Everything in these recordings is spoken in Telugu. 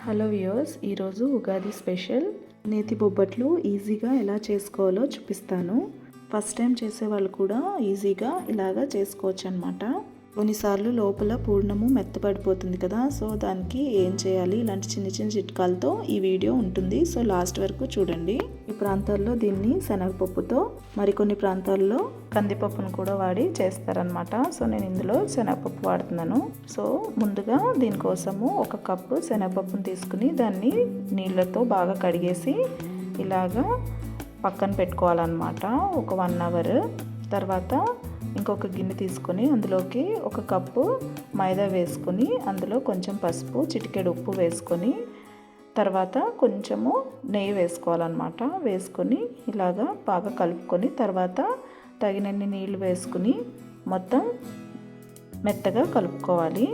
హలో వ్యూవర్స్, ఈరోజు ఉగాది స్పెషల్ నేతి బొబ్బట్లు ఈజీగా ఎలా చేసుకోవాలో చూపిస్తాను. ఫస్ట్ టైం చేసేవాళ్ళు కూడా ఈజీగా ఇలాగా చేసుకోవచ్చు అనమాట. కొన్నిసార్లు లోపల పూర్ణము మెత్తపడిపోతుంది కదా, సో దానికి ఏం చేయాలి, ఇలాంటి చిన్న చిన్న చిట్కాలతో ఈ వీడియో ఉంటుంది. సో లాస్ట్ వరకు చూడండి. ఈ ప్రాంతాల్లో దీన్ని శనగపప్పుతో, మరికొన్ని ప్రాంతాల్లో కందిపప్పును కూడా వాడి చేస్తారనమాట. సో నేను ఇందులో శనగపప్పు వాడుతున్నాను. సో ముందుగా దీనికోసము 1 కప్పు శనగపప్పును తీసుకుని దాన్ని నీళ్ళతో బాగా కడిగేసి ఇలాగా పక్కన పెట్టుకోవాలన్నమాట ఒక 1 అవర్. తర్వాత ఇంకొక గిన్నె తీసుకొని అందులోకి 1 కప్పు మైదా వేసుకొని, అందులో కొంచెం పసుపు, చిటికెడు ఉప్పు వేసుకొని, తర్వాత కొంచెము నెయ్యి వేసుకోవాలన్నమాట. వేసుకొని ఇలాగా బాగా కలుపుకొని, తర్వాత తగినన్ని నీళ్ళు వేసుకుని మొత్తం మెత్తగా కలుపుకోవాలి.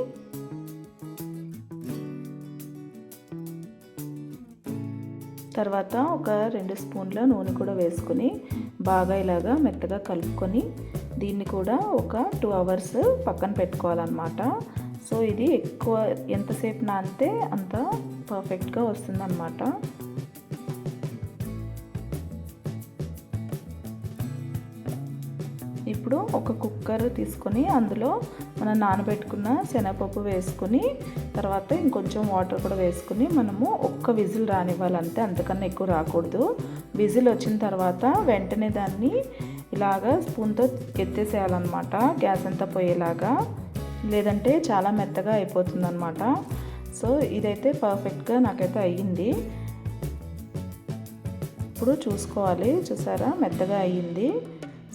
తర్వాత ఒక 2 స్పూన్ల నూనె కూడా వేసుకొని బాగా ఇలాగా మెత్తగా కలుపుకొని దీన్ని కూడా ఒక 2 అవర్స్ పక్కన పెట్టుకోవాలన్నమాట. సో ఇది ఎక్కువ ఎంతసేపు నానితే అంత పర్ఫెక్ట్గా వస్తుందన్నమాట. ఇప్పుడు ఒక కుక్కర్ తీసుకొని అందులో మనం నానబెట్టుకున్న శనగపప్పు వేసుకొని, తర్వాత ఇంకొంచెం వాటర్ కూడా వేసుకుని మనము ఒక్క విజిల్ రానివ్వాలంటే, అంతకన్నా ఎక్కువ రాకూడదు. విజిల్ వచ్చిన తర్వాత వెంటనే దాన్ని ఇలాగా స్పూన్తో ఎత్తేసేయాలన్నమాట, గ్యాస్ అంతా పోయేలాగా, లేదంటే చాలా మెత్తగా అయిపోతుందన్నమాట. సో ఇదైతే పర్ఫెక్ట్గా నాకైతే అయ్యింది. ఇప్పుడు చూసుకోవాలి, చూసారా మెత్తగా అయ్యింది.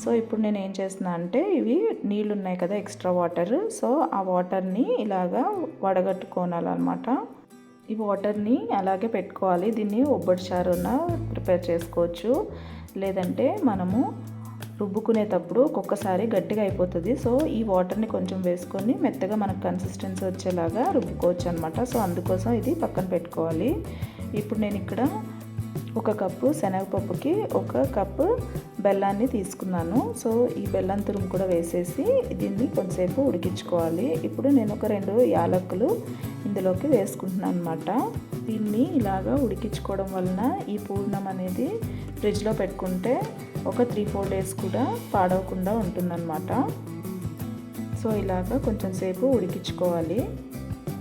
సో ఇప్పుడు నేను ఏం చేస్తున్నా అంటే, ఇవి నీళ్ళు ఉన్నాయి కదా ఎక్స్ట్రా వాటర్, సో ఆ వాటర్ని ఇలాగా వడగట్టుకోవాలన్నమాట. ఈ వాటర్ని అలాగే పెట్టుకోవాలి. దీన్ని ఒబ్బటి చారున ప్రిపేర్ చేసుకోవచ్చు, లేదంటే మనము రుబ్బుకునేటప్పుడు ఒక్కొక్కసారి గట్టిగా అయిపోతుంది. సో ఈ వాటర్ని కొంచెం వేసుకొని మెత్తగా మనకు కన్సిస్టెన్సీ వచ్చేలాగా రుబ్బుకోవచ్చు అనమాట. సో అందుకోసం ఇది పక్కన పెట్టుకోవాలి. ఇప్పుడు నేను ఇక్కడ 1 కప్పు శనగపప్పుకి 1 కప్పు బెల్లాన్ని తీసుకున్నాను. సో ఈ బెల్లం తురుము కూడా వేసేసి దీన్ని కొంచెంసేపు ఉడికించుకోవాలి. ఇప్పుడు నేను ఒక 2 యాలకులు ఇందులోకి వేసుకుంటున్నాను అనమాట. దీన్ని ఇలాగా ఉడికించుకోవడం వలన ఈ పూర్ణం అనేది ఫ్రిడ్జ్లో పెట్టుకుంటే ఒక 3-4 డేస్ కూడా పాడవకుండా ఉంటుందన్నమాట. సో ఇలాగా కొంచెం సేపు ఉడికించుకోవాలి.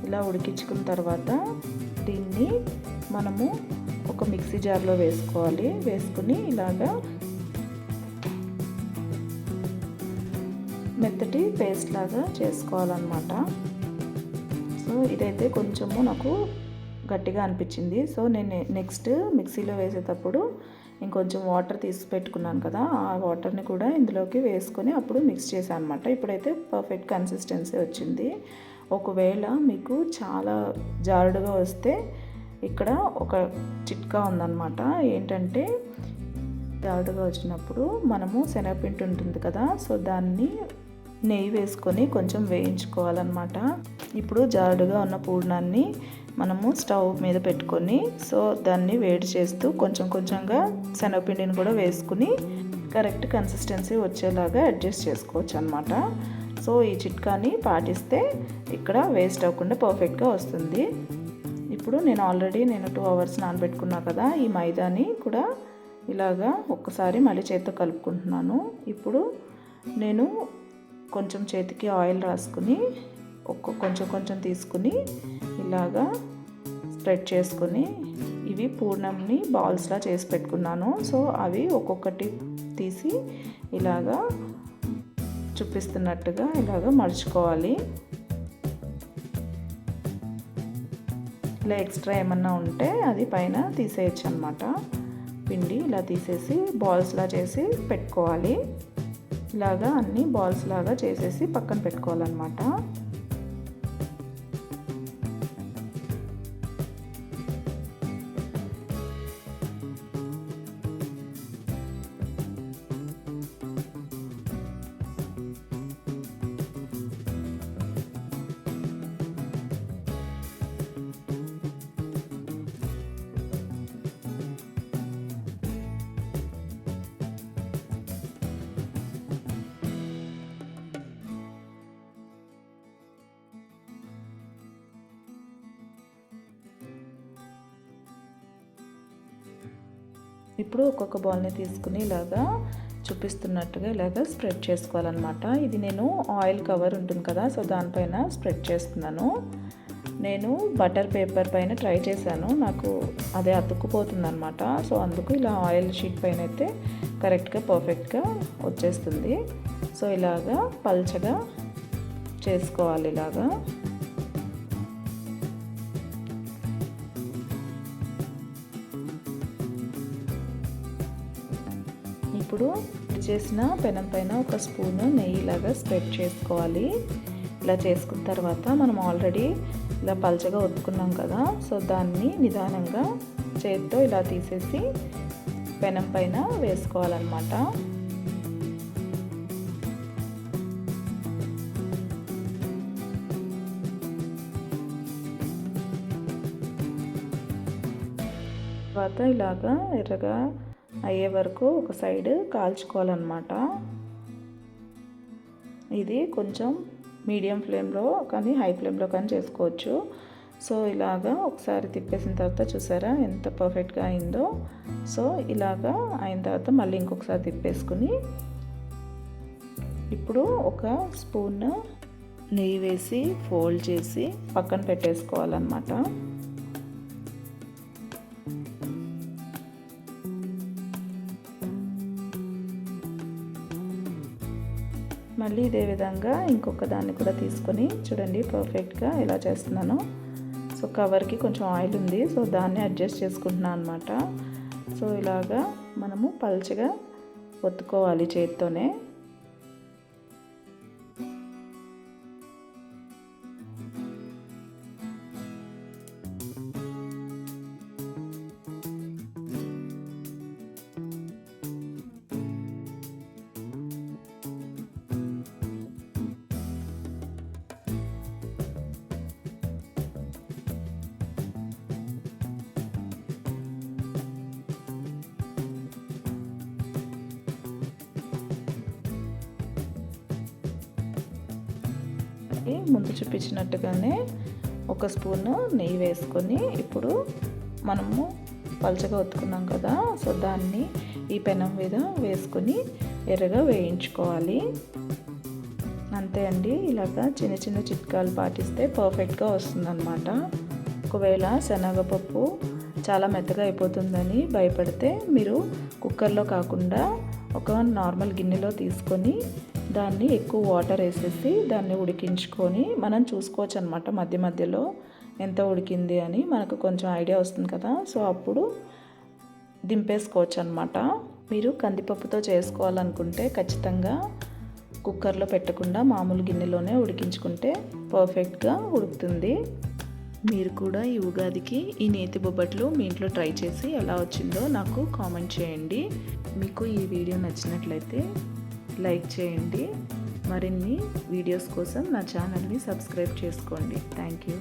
ఇలా ఉడికించుకున్న తర్వాత దీన్ని మనము ఒక మిక్సీ జార్లో వేసుకోవాలి. వేసుకుని ఇలాగా మెత్తటి పేస్ట్ లాగా చేసుకోవాలన్నమాట. సో ఇదైతే కొంచెము నాకు గట్టిగా అనిపించింది. సో నేను నెక్స్ట్ మిక్సీలో వేసేటప్పుడు ఇంకొంచెం వాటర్ తీసి పెట్టుకున్నాను కదా, ఆ వాటర్ని కూడా ఇందులోకి వేసుకొని అప్పుడు మిక్స్ చేశాను అనమాట. ఇప్పుడైతే పర్ఫెక్ట్ కన్సిస్టెన్సీ వచ్చింది. ఒకవేళ మీకు చాలా జారుడుగా వస్తే ఇక్కడ ఒక చిట్కా ఉందన్నమాట. ఏంటంటే, జారుడుగా వచ్చినప్పుడు మనము శనగపిండి ఉంటుంది కదా, సో దాన్ని నెయ్యి వేసుకొని కొంచెం వేయించుకోవాలన్నమాట. ఇప్పుడు జారుడుగా ఉన్న పూర్ణాన్ని మనము స్టవ్ మీద పెట్టుకొని, సో దాన్ని వేడి చేస్తూ కొంచెం కొంచెంగా శనగపిండిని కూడా వేసుకుని కరెక్ట్ కన్సిస్టెన్సీ వచ్చేలాగా అడ్జస్ట్ చేసుకోవచ్చు అనమాట. సో ఈ చిట్కాని పాటిస్తే ఇక్కడ వేస్ట్ అవ్వకుండా పర్ఫెక్ట్గా వస్తుంది. ఇప్పుడు నేను 2 అవర్స్ నానబెట్టుకున్నా కదా, ఈ మైదాని కూడా ఇలాగా ఒక్కసారి మళ్ళీ చేతితో కలుపుకుంటున్నాను. ఇప్పుడు నేను కొంచెం చేతికి ఆయిల్ రాసుకుని కొంచెం కొంచెం తీసుకుని ఇలాగా స్ప్రెడ్ చేసుకుని ఇవి పూర్ణంని బాల్స్లా చేసి పెట్టుకున్నాను. సో అవి ఒక్కొక్కటి తీసి ఇలాగా చూపిస్తున్నట్టుగా ఇలాగా మడుచుకోవాలి. ఇలా ఎక్స్ట్రా ఏమన్నా ఉంటే అది పైన తీసేయచ్చు అనమాట. పిండి ఇలా తీసేసి బాల్స్లా చేసి పెట్టుకోవాలి. ఇలాగా అన్ని బాల్స్ లాగా చేసేసి పక్కన పెట్టుకోవాలన్నమాట. ఇప్పుడు ఒక్కొక్క బాల్ని తీసుకుని ఇలాగా చూపిస్తున్నట్టుగా ఇలాగా స్ప్రెడ్ చేసుకోవాలన్నమాట. ఇది నేను ఆయిల్ కవర్ ఉంటుంది కదా, సో దానిపైన స్ప్రెడ్ చేస్తున్నాను. నేను బటర్ పేపర్ పైన ట్రై చేశాను, నాకు అదే అతుక్కుపోతుంది అనమాట. సో అందుకు ఇలా ఆయిల్ షీట్ పైన అయితే కరెక్ట్గా పర్ఫెక్ట్గా వచ్చేస్తుంది. సో ఇలాగా పల్చగా చేసుకోవాలి. ఇలాగా ఇప్పుడు చేసిన పెనం పైన ఒక స్పూను నెయ్యి ఇలాగా స్ప్రెడ్ చేసుకోవాలి. ఇలా చేసుకున్న తర్వాత మనం ఆల్రెడీ ఇలా పల్చగా ఒత్తుకున్నాం కదా, సో దాన్ని నిదానంగా చేత్తో ఇలా తీసేసి పెనం పైన వేసుకోవాలన్నమాట. తర్వాత ఇలాగా ఎర్రగా అయ్యే వరకు ఒక సైడ్ కాల్చుకోవాలన్నమాట. ఇది కొంచెం మీడియం ఫ్లేమ్లో కానీ హై ఫ్లేమ్లో కానీ చేసుకోవచ్చు. సో ఇలాగా ఒకసారి తిప్పేసిన తర్వాత చూసారా ఎంత పర్ఫెక్ట్గా అయిందో. సో ఇలాగా అయిన తర్వాత మళ్ళీ ఇంకొకసారి తిప్పేసుకుని ఇప్పుడు ఒక స్పూన్ నెయ్యి వేసి ఫోల్డ్ చేసి పక్కన పెట్టేసుకోవాలన్నమాట. మళ్ళీ ఇదే విధంగా ఇంకొక దాన్ని కూడా తీసుకొని చూడండి పర్ఫెక్ట్గా ఎలా చేస్తున్నాను. సో కవర్కి కొంచెం ఆయిల్ ఉంది, సో దాన్ని అడ్జస్ట్ చేసుకుంటున్నాను అనమాట. సో ఇలాగా మనము పల్చగా ఒత్తుకోవాలి చేత్తోనే. ముందు చూపించినట్టుగానే ఒక స్పూన్ నెయ్యి వేసుకొని ఇప్పుడు మనము పల్చగా ఒత్తుకున్నాం కదా, సో దాన్ని ఈ పెనం మీద వేసుకొని ఎర్రగా వేయించుకోవాలి. అంతే అండి. ఇలాగా చిన్న చిన్న చిట్కాలు పాటిస్తే పర్ఫెక్ట్గా వస్తుందన్నమాట. ఒకవేళ శనగపప్పు చాలా మెత్తగా అయిపోతుందని భయపడితే మీరు కుక్కర్లో కాకుండా ఒక నార్మల్ గిన్నెలో తీసుకొని దాన్ని ఎక్కువ వాటర్ వేసేసి దాన్ని ఉడికించుకొని మనం చూసుకోవచ్చు అనమాట. మధ్య మధ్యలో ఎంత ఉడికింది అని మనకు కొంచెం ఐడియా వస్తుంది కదా, సో అప్పుడు దింపేసుకోవచ్చు అనమాట. మీరు కందిపప్పుతో చేసుకోవాలనుకుంటే ఖచ్చితంగా కుక్కర్లో పెట్టకుండా మామూలు గిన్నెలోనే ఉడికించుకుంటే పర్ఫెక్ట్గా ఉడుకుతుంది. మీరు కూడా ఈ ఉగాదికి ఈ నేతి బొబ్బట్లు మీ ఇంట్లో ట్రై చేసి ఎలా వచ్చిందో నాకు కామెంట్ చేయండి. మీకు ఈ వీడియో నచ్చినట్లయితే లైక్ చేయండి. మరిన్ని వీడియోస్ కోసం నా ఛానల్ని సబ్స్క్రైబ్ చేసుకోండి. Thank you.